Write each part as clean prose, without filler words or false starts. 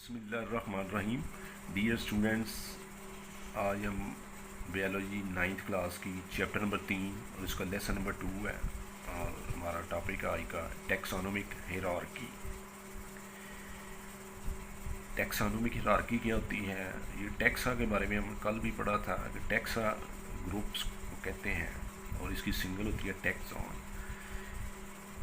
बिस्मिल्लाहिर्रहमानिर्रहीम। Dear students, आज हम बायोलॉजी 9th क्लास की चैप्टर नंबर 3 और इसका लेसन नंबर 2 है। और हमारा टॉपिक आज का टैक्सोनोमिक हायरार्की। टैक्सोनोमिक हायरार्की क्या होती है? ये टैक्सा के बारे में हम कल भी पढ़ा था कि टैक्सा ग्रुप्स को कहते हैं और इसकी सिंगल होती है टैक्सॉन।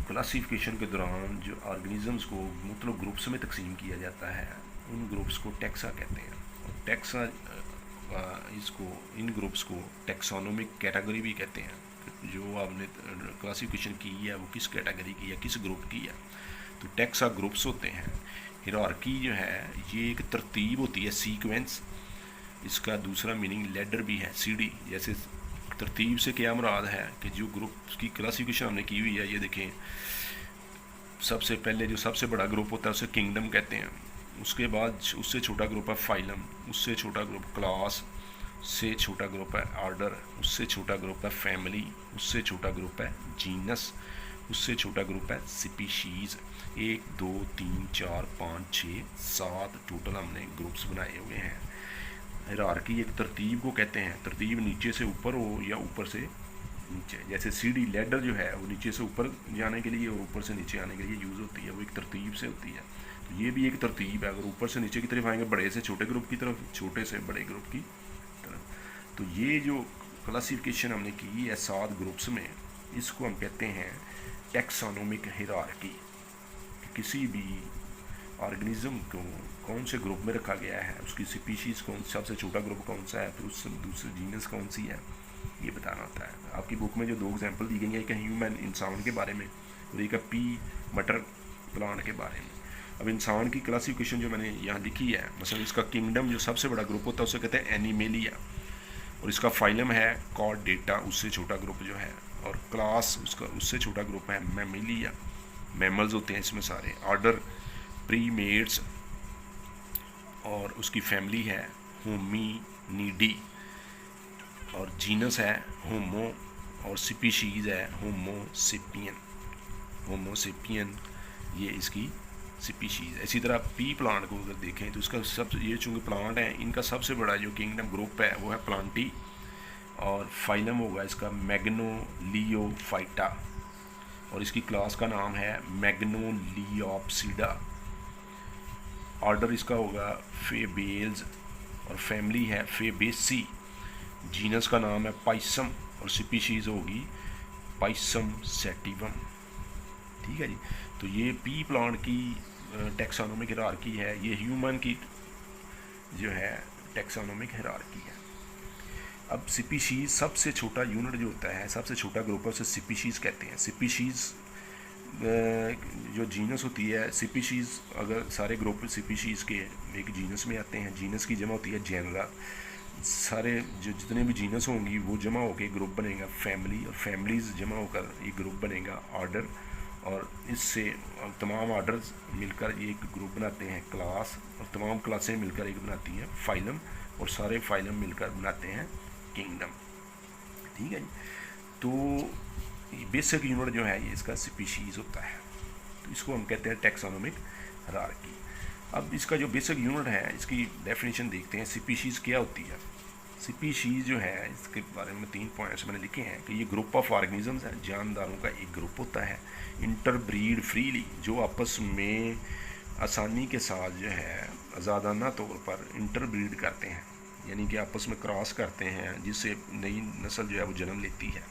क्लासिफिकेशन के दौरान जो ऑर्गेनिजम्स को मुख्तलिफ ग्रुप्स में तकसीम किया जाता है उन ग्रुप्स को टैक्सा कहते हैं। और टैक्सा इसको इन ग्रुप्स को टैक्सोनोमिक कैटेगरी भी कहते हैं। जो आपने क्लासिफिकेशन की है वो किस कैटेगरी की है, किस ग्रुप की है। तो टैक्सा ग्रुप्स होते हैं। हायरार्की जो है ये एक तरतीब होती है, सीक्वेंस। इसका दूसरा मीनिंग लेडर भी है, सीडी। जैसे तरतीब से क्या मुराद है कि जो ग्रुप की क्लासिफिकेशन हमने की हुई है, ये देखें, सबसे पहले जो सबसे बड़ा ग्रुप होता है उसे किंगडम कहते हैं। उसके बाद उससे छोटा ग्रुप है फाइलम, उससे छोटा ग्रुप क्लास, से छोटा ग्रुप है ऑर्डर, उससे छोटा ग्रुप है फैमिली, उससे छोटा ग्रुप है जीनस, उससे छोटा ग्रुप है स्पीशीज़। 1 2 3 4 5 6 7 टोटल हमने ग्रुप्स बनाए हुए हैं। हायरार्की एक तरतीब को कहते हैं। तरतीब नीचे से ऊपर हो या ऊपर से नीचे। जैसे सीढ़ी लेडर जो है वो नीचे से ऊपर जाने के लिए और ऊपर से नीचे आने के लिए यूज़ होती है, वो एक तरतीब से होती है। तो ये भी एक तरतीब है। अगर ऊपर से नीचे की तरफ आएंगे बड़े से छोटे ग्रुप की तरफ, छोटे से बड़े ग्रुप की तरफ। तो ये जो क्लासिफिकेशन हमने की है 7 ग्रुप्स में, इसको हम कहते हैं टैक्सोनोमिक हायरार्की। किसी भी ऑर्गेनिज्म को कौन से ग्रुप में रखा गया है, उसकी स्पीशीज़ कौन, सबसे छोटा ग्रुप कौन सा है, फिर उससे दूसरी जीनस कौन सी है, ये बताना होता है। आपकी बुक में जो 2 एग्जांपल दी गई हैं, एक है ह्यूमन, इंसान के बारे में, और एक है पी मटर प्लांट के बारे में। अब इंसान की क्लासिफिकेशन जो मैंने यहाँ लिखी है, मसलन इसका किंगडम जो सबसे बड़ा ग्रुप होता है उसे कहते हैं एनिमेलिया, और इसका फाइलम है कॉर्डेटा, उससे छोटा ग्रुप जो है, और क्लास उसका उससे छोटा ग्रुप है मैमिलिया, मैमल्स होते हैं इसमें सारे। ऑर्डर प्रीमेट्स, और उसकी फैमिली है होमिनिडी, और जीनस है होमो, और स्पीशीज़ है होमोसेपियन। होमोसेपियन ये इसकी स्पीशीज़ है। इसी तरह पी प्लांट को अगर देखें तो इसका सब, ये चूँकि प्लांट है, इनका सबसे बड़ा जो किंगडम ग्रुप है वो है प्लांटी, और फाइलम होगा इसका मैग्नोलियोफाइटा, और इसकी क्लास का नाम है मैग्नोलियोप्सिडा। ऑर्डर इसका होगा फेबेल्स, और फैमिली है फेबेसी। जीनस का नाम है पाइसम, और स्पीशीज़ होगी पाइसम सेटिवम। ठीक है जी। तो ये पी प्लांट की टैक्सोनोमिक हायरार्की है। ये ह्यूमन की जो है टैक्सोनोमिक हायरार्की है। अब स्पीशीज़ सबसे छोटा यूनिट जो होता है, सबसे छोटा ग्रुप है, उसे स्पीशीज़ कहते हैं। स्पीशीज़ जो जीनस होती है, स्पीशीज़ अगर सारे ग्रुप स्पीशीज़ के एक जीनस में आते हैं, जीनस की जमा होती है जेनरा। सारे जो जितने भी जीनस होंगी वो जमा होकर ग्रुप बनेगा फैमिली, और फैमिलीज़ जमा होकर ये ग्रुप बनेगा ऑर्डर, और इससे तमाम ऑर्डर्स मिलकर ये एक ग्रुप बनाते हैं क्लास, और तमाम क्लासें मिलकर एक बनाती हैं फाइलम, और सारे फाइलम मिलकर बनाते हैं किंगडम। ठीक है जी। तो बेसिक यूनिट जो है ये इसका स्पीशीज़ होता है, तो इसको हम कहते हैं टैक्सोनोमिक हायरार्की। अब इसका जो बेसिक यूनिट है इसकी डेफिनेशन देखते हैं। स्पीशीज़ क्या होती है? स्पीशीज़ जो है इसके बारे में 3 पॉइंट्स मैंने लिखे हैं कि ये ग्रुप ऑफ ऑर्गेनिजम्स है, जानदारों का एक ग्रुप होता है, इंटरब्रीड फ्रीली, जो आपस में आसानी के साथ जो है आज़ादाना तौर पर इंटरब्रीड करते हैं, यानी कि आपस में क्रॉस करते हैं, जिससे नई नस्ल जो है वो जन्म लेती है,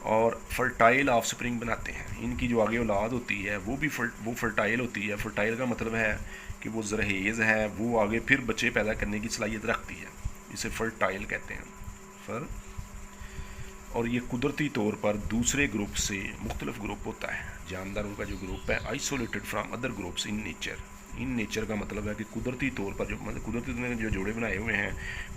और फर्टाइल ऑफस्प्रिंग बनाते हैं। इनकी जो आगे औलाद होती है वो भी वो फर्टाइल होती है। फर्टाइल का मतलब है कि वो जरहेज़ है, वो आगे फिर बच्चे पैदा करने की सलाहियत रखती है, इसे फर्टाइल कहते हैं। और ये कुदरती तौर पर दूसरे ग्रुप से मुख्तलिफ ग्रुप होता है। जानदारों का जो ग्रुप है isolated from other groups in nature. In nature का मतलब है कि कुदरती तौर पर जो, मतलब कुदरती ने जो जोड़े बनाए हुए हैं,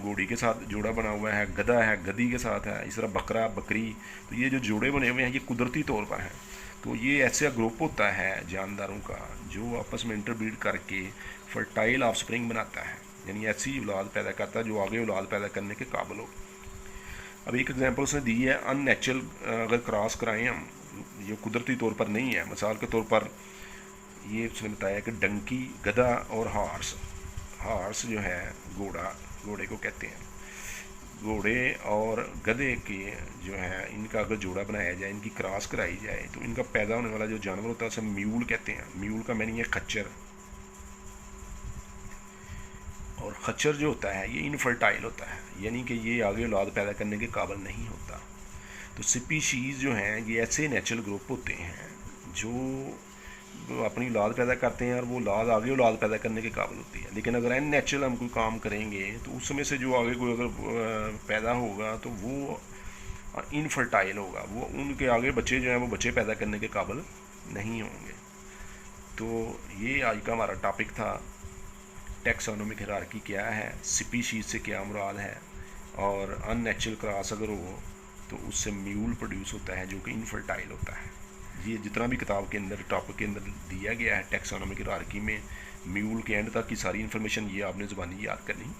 घोड़ी के साथ जोड़ा बना हुआ है, गधा है गधी के साथ है, इस तरह बकरा बकरी। तो ये जो जोड़े बने हुए हैं ये कुदरती तौर पर हैं। तो ये ऐसा ग्रुप होता है जानदारों का जो आपस में इंटरब्रीड करके फर्टाइल ऑफस्प्रिंग बनाता है, यानी ऐसी औलाद पैदा करता है जो आगे औलाद पैदा करने के काबिल हो। अब एक एग्जांपल उसने दी है अननेचुरल, अगर क्रॉस कराएं हम, ये कुदरती तौर पर नहीं है। मिसाल के तौर पर ये उसने बताया कि डंकी गधा और हार्स, हार्स जो है घोड़ा, घोड़े को कहते हैं, घोड़े और गधे के जो है इनका अगर जोड़ा बनाया जाए, इनकी क्रॉस कराई जाए तो इनका पैदा होने वाला जो जानवर होता है उसे म्यूल कहते हैं। म्यूल का मैंने ये खच्चर, और खच्चर जो होता है ये इनफर्टाइल होता है, यानी कि ये आगे औलाद पैदा करने के काबिल नहीं होता। तो स्पीशीज़ जो हैं ये ऐसे नेचुरल ग्रुप होते हैं जो अपनी औलाद पैदा करते हैं और वो औलाद आगे औलाद पैदा करने के काबिल होती है। लेकिन अगर अननेचुरल हम कोई काम करेंगे तो उसमें से जो आगे कोई अगर पैदा होगा तो वो इनफर्टाइल होगा, वो उनके आगे बच्चे जो हैं वो बच्चे पैदा करने के काबिल नहीं होंगे। तो ये आज का हमारा टॉपिक था, टैक्सोनॉमिक हायरार्की क्या है, स्पीशीज़ से क्या मुराद है, और अननेचुरल क्रॉस अगर हो तो उससे म्यूल प्रोड्यूस होता है जो कि इनफर्टाइल होता है। ये जितना भी किताब के अंदर टॉपिक के अंदर दिया गया है टैक्सोनॉमिक हायरार्की में, म्यूल के एंड तक की सारी इन्फॉर्मेशन ये आपने ज़बानी याद करनी